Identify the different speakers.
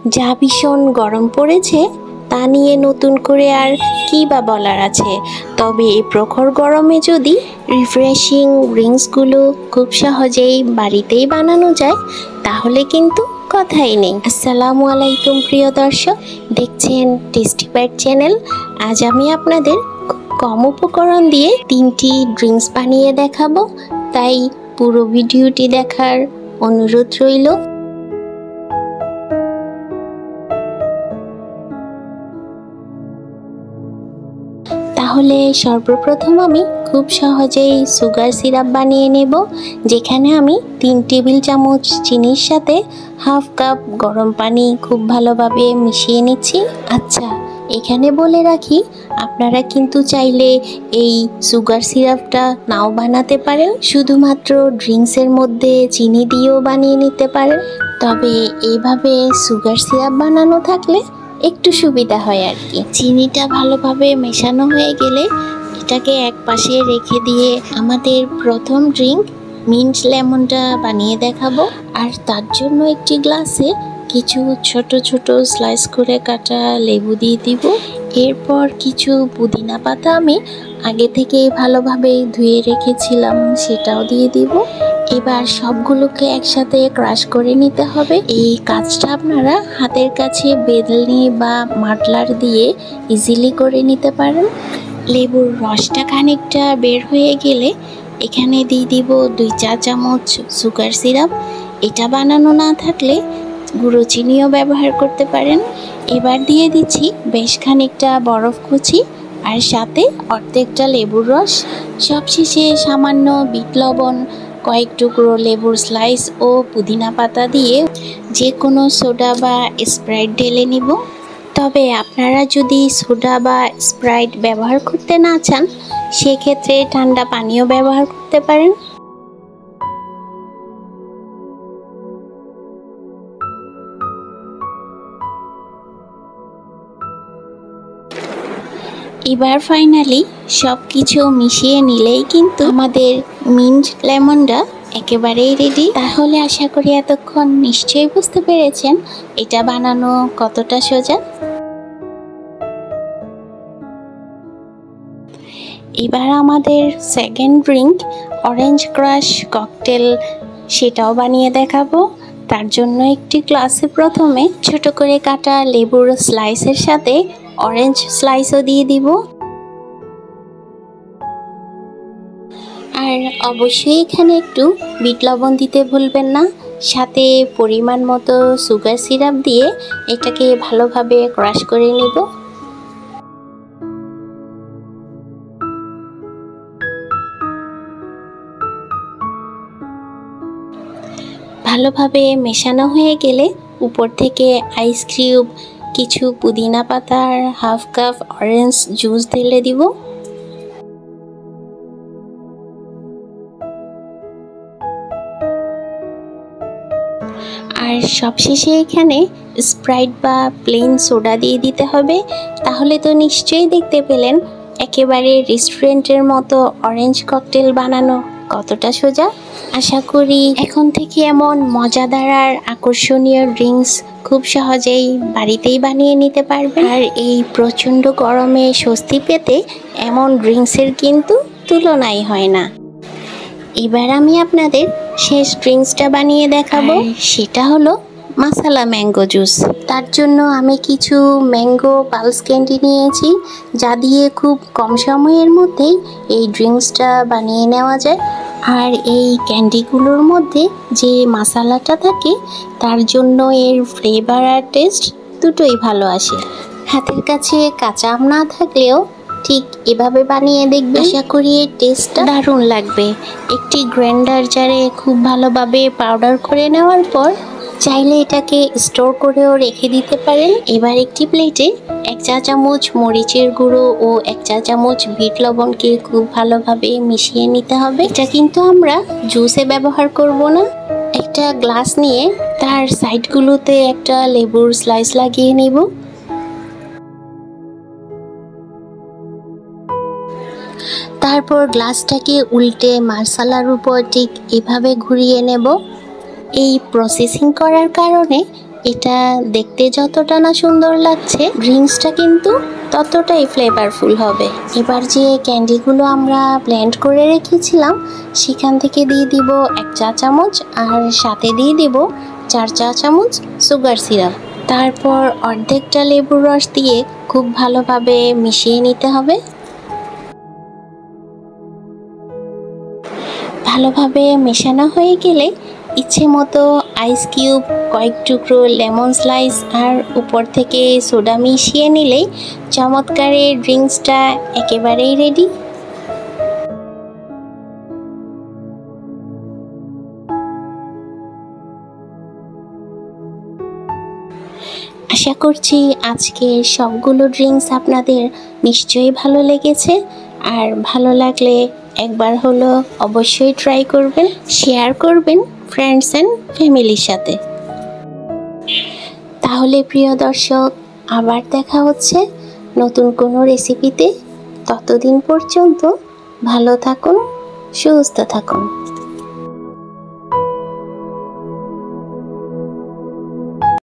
Speaker 1: যা ভীষণ গরম পড়েছে তা নিয়ে নতুন করে আর কী বা বলার আছে। তবে এই প্রখর গরমে যদি রিফ্রেশিং ড্রিঙ্কসগুলো খুব সহজেই বাড়িতেই বানানো যায় তাহলে কিন্তু কথাই নেই। আসসালামু আলাইকুম প্রিয় দর্শক, দেখছেন টেস্টি বাইট চ্যানেল। আজ আমি আপনাদের খুব কম উপকরণ দিয়ে 3টি ড্রিঙ্কস বানিয়ে দেখাবো, তাই পুরো ভিডিওটি দেখার অনুরোধ রইল। তাহলে সর্বপ্রথম আমি খুব সহজেই সুগার সিরাপ বানিয়ে নেব, যেখানে আমি 3 টেবিল চামচ চিনির সাথে হাফ কাপ গরম পানি খুব ভালোভাবে মিশিয়ে নিচ্ছি। আচ্ছা, এখানে বলে রাখি, আপনারা কিন্তু চাইলে এই সুগার সিরাপটা নাও বানাতে পারেন, শুধুমাত্র ড্রিঙ্কসের মধ্যে চিনি দিয়েও বানিয়ে নিতে পারেন। তবে এইভাবে সুগার সিরাপ বানানো থাকলে একটু সুবিধা হয় আর কি। চিনিটা ভালোভাবে মেশানো হয়ে গেলে এটাকে এক পাশে রেখে দিয়ে আমাদের প্রথম ড্রিঙ্ক মিন্ট লেমনটা বানিয়ে দেখাবো। আর তার জন্য একটি গ্লাসে কিছু ছোট ছোট স্লাইস করে কাটা লেবু দিয়ে দিব। এরপর কিছু পুদিনা পাতা আমি আগে থেকে ভালোভাবে ধুয়ে রেখেছিলাম, সেটাও দিয়ে দিব। এবার সবগুলোকে একসাথে ক্রাশ করে নিতে হবে। এই কাজটা আপনারা হাতের কাছে বেলনি বা মাটলার দিয়ে ইজিলি করে নিতে পারেন। লেবুর রসটা খানিকটা বের হয়ে গেলে এখানে দিয়ে দিব 2 চা চামচ সুগার সিরাপ। এটা বানানো না থাকলে গুঁড়ো চিনিও ব্যবহার করতে পারেন। এবার দিয়ে দিচ্ছি বেশ খানিকটা বরফ কুচি আর সাথে অর্ধেকটা লেবুর রস। সবশেষে সামান্য বিট লবণ, কয়েক টুকরো লেবুর স্লাইস ও পুদিনা পাতা দিয়ে যে কোনো সোডা বা স্প্রাইট ঢেলে নিব। তবে আপনারা যদি সোডা বা স্প্রাইট ব্যবহার করতে না চান, সেক্ষেত্রে ঠান্ডা পানীয় ব্যবহার করতে পারেন। এবার ফাইনালি সব কিছু মিশিয়ে নিলেই কিন্তু আমাদের মিন্ট লেমনটা একেবারেই রেডি। তাহলে আশা করি এতক্ষণ নিশ্চয়ই বুঝতে পেরেছেন এটা বানানো কতটা সোজা। এবার আমাদের second drink orange crush cocktail, সেটাও বানিয়ে দেখাবো। তার জন্য একটি গ্লাসে প্রথমে ছোট করে কাটা লেবুর স্লাইসের সাথে অরেঞ্জ স্লাইসও দিয়ে দিব। আর অবশ্যই এখানে একটু বিট লবণ দিতে ভুলবেন না। সাথে পরিমাণ মতো সুগার সিরাপ দিয়ে এটাকে ভালোভাবে ক্রাশ করে নিব। ভালোভাবে মেশানো হয়ে গেলে উপর থেকে আইস কিউব, কিছু পুদিনা পাতা আর হাফ কাপ অরেঞ্জ জুস ঢেলে দিব। আর সবশেষে এখানে স্প্রাইট বা প্লেন সোডা দিয়ে দিতে হবে। তাহলে তো নিশ্চয়ই দেখতে পেলেন একেবারে রেস্টুরেন্টের মতো অরেঞ্জ ককটেল বানানো কতটা সোজা। আশা করি এখন থেকে এমন মজাদার আর আকর্ষণীয় ড্রিঙ্কস খুব সহজেই বাড়িতেই বানিয়ে নিতে পারবেন। আর এই প্রচণ্ড গরমে স্বস্তি পেতে এমন ড্রিঙ্কসের কিন্তু তুলনাই হয় না। এবার আমি আপনাদের শেষ ড্রিঙ্কসটা বানিয়ে দেখাবো, সেটা হলো মাসালা ম্যাঙ্গো জুস। তার জন্য আমি কিছু ম্যাঙ্গো পালস ক্যান্ডি নিয়েছি, যা দিয়ে খুব কম সময়ের মধ্যেই এই ড্রিঙ্কসটা বানিয়ে নেওয়া যায়। আর এই ক্যান্ডিগুলোর মধ্যে যে মশলাটা থাকে তার জন্য এর ফ্লেভার আর টেস্ট দুটোই ভালো আসে। হাতের কাছে কাঁচা আম না থাকলেও ঠিক এভাবে বানিয়ে দেখবে, আশা করি এর টেস্টটা দারুণ লাগবে। একটি গ্রাইন্ডার জারে খুব ভালোভাবে পাউডার করে নেওয়ার পর চাইলে এটাকে স্টোর করেও রেখে দিতে পারেন। এবার একটি প্লেটে 1 চা চামচ মরিচের গুঁড়ো ও 1 চা চামচ বিট লবণকে খুব ভালোভাবে মিশিয়ে নিতে হবে। এটা কিন্তু আমরা জুসে ব্যবহার করব না। একটা গ্লাস নিয়ে তার সাইডগুলোতে একটা লেবুর স্লাইস লাগিয়ে নিব। তারপর গ্লাসটাকে উল্টে মশলার উপর ঠিক এভাবে ঘুরিয়ে নেব। এই প্রসেসিং করার কারণে এটা দেখতে যতটা না সুন্দর লাগছে, ড্রিঙ্কসটা কিন্তু ততটাই ফ্লেভারফুল হবে। এবার যে ক্যান্ডিগুলো আমরা ব্লেন্ড করে রেখেছিলাম সেখান থেকে দিয়ে দিব 1 চা চামচ, আর সাথে দিয়ে দিব 4 চা চামচ সুগার সিরাপ। তারপর অর্ধেকটা লেবুর রস দিয়ে খুব ভালোভাবে মিশিয়ে নিতে হবে। ভালোভাবে মেশানো হয়ে গেলে ইচ্ছে মতো আইস কিউব, কয়েক টুকরো লেমন স্লাইস আর উপর থেকে সোডা মিশিয়ে নিলেই চমৎকার এই ড্রিঙ্কসটা একেবারেই রেডি। আশা করছি আজকের সবগুলো ড্রিঙ্কস আপনাদের নিশ্চয়ই ভালো লেগেছে, আর ভালো লাগলে একবার হলো অবশ্যই ট্রাই করবেন, শেয়ার করবেন ফ্রেন্ডস অ্যান্ড ফ্যামিলির সাথে। তাহলে প্রিয় দর্শক, আবার দেখা হচ্ছে নতুন কোনো রেসিপিতে। ততদিন পর্যন্ত ভালো থাকুন, সুস্থ থাকুন।